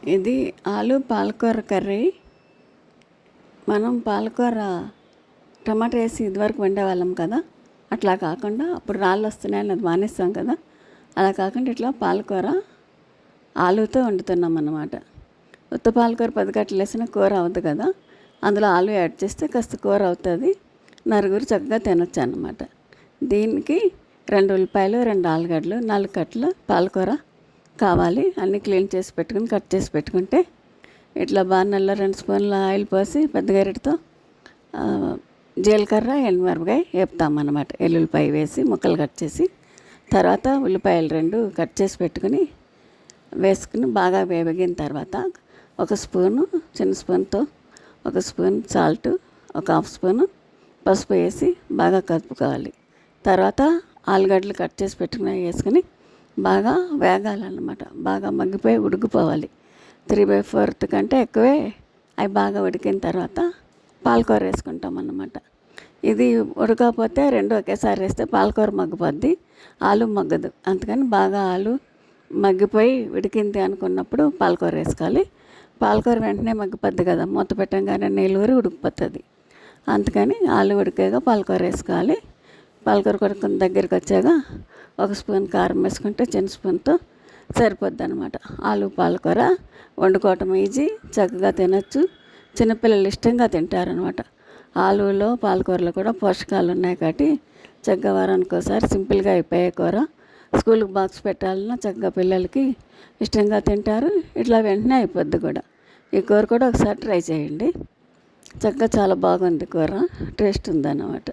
ఇది ఆలు పాలకూర కర్రీ. మనం పాలకూర టమాటా వేసి ఇదివరకు వండేవాళ్ళం కదా, అట్లా కాకుండా అప్పుడు రాళ్ళు వస్తున్నాయని అది మానేస్తాం కదా, అలా కాకుండా ఇట్లా పాలకూర ఆలుతో వండుతున్నాం అన్నమాట. ఉత్త పాలకూర 10 కట్టలు వేసిన కూర అవుతుంది కదా, అందులో ఆలు యాడ్ చేస్తే కాస్త కూర అవుతుంది, నలుగురు చక్కగా తినొచ్చు అన్నమాట. దీనికి 2 ఉల్లిపాయలు, 2 ఆలుగడ్డలు, 4 కట్టలు పాలకూర కావాలి. అన్నీ క్లీన్ చేసి పెట్టుకుని కట్ చేసి పెట్టుకుంటే ఇట్లా బాణల్లో 2 స్పూన్ల ఆయిల్ పోసి పెద్ద గరిటెతో జీలకర్ర, ఎండుమిరపకాయ వేపుతామన్నమాట. ఎల్లుల్లిపాయ వేసి ముక్కలు కట్ చేసి, తర్వాత ఉల్లిపాయలు 2 కట్ చేసి పెట్టుకుని వేసుకుని బాగా వేగిన తర్వాత ఒక స్పూను, చిన్న స్పూన్తో 1 స్పూన్ సాల్ట్, 1/2 స్పూను పసుపు వేసి బాగా కలుపుకోవాలి. తర్వాత ఆలుగడ్డలు కట్ చేసి పెట్టుకుని వేసుకుని బాగా వేగాలన్నమాట. బాగా మగ్గిపోయి ఉడికిపోవాలి. 3/4 కంటే ఎక్కువే అవి బాగా ఉడికిన తర్వాత పాలకూర వేసుకుంటాం అన్నమాట. ఇది ఉడకపోతే 2 ఒకేసారి వేస్తే పాలకూర మగ్గిపోద్ది, ఆలు మగ్గదు. అందుకని బాగా ఆలు మగ్గిపోయి ఉడికింది అనుకున్నప్పుడు పాలకూర వేసుకోవాలి. పాలకూర వెంటనే మగ్గిపోద్ది కదా, మూత పెట్టంగానే నీళ్ళు ఊరి ఉడికిపోతుంది. అందుకని ఆలు ఉడికాక పాలకూర వేసుకోవాలి. పాలకూర కొడుకుని దగ్గరికి వచ్చాక 1 స్పూన్ కారం వేసుకుంటే చిన్న స్పూన్తో సరిపోద్ది అనమాట. ఆలు పాలకూర వండుకోవటం ఈజీ, చక్కగా తినచ్చు. చిన్నపిల్లలు ఇష్టంగా తింటారనమాట. ఆలులో పాలకూరలో కూడా పోషకాలు ఉన్నాయి కాబట్టి చక్కగా వారానికి ఒకసారి సింపుల్గా అయిపోయే కూర. స్కూల్కి బాక్స్ పెట్టాలన్నా చక్కగా పిల్లలకి ఇష్టంగా తింటారు. ఇట్లా వెంటనే అయిపోద్ది కూడా. ఈ కూర కూడా ఒకసారి ట్రై చేయండి. చక్కగా చాలా బాగుంది కూర, టేస్ట్ ఉందన్నమాట.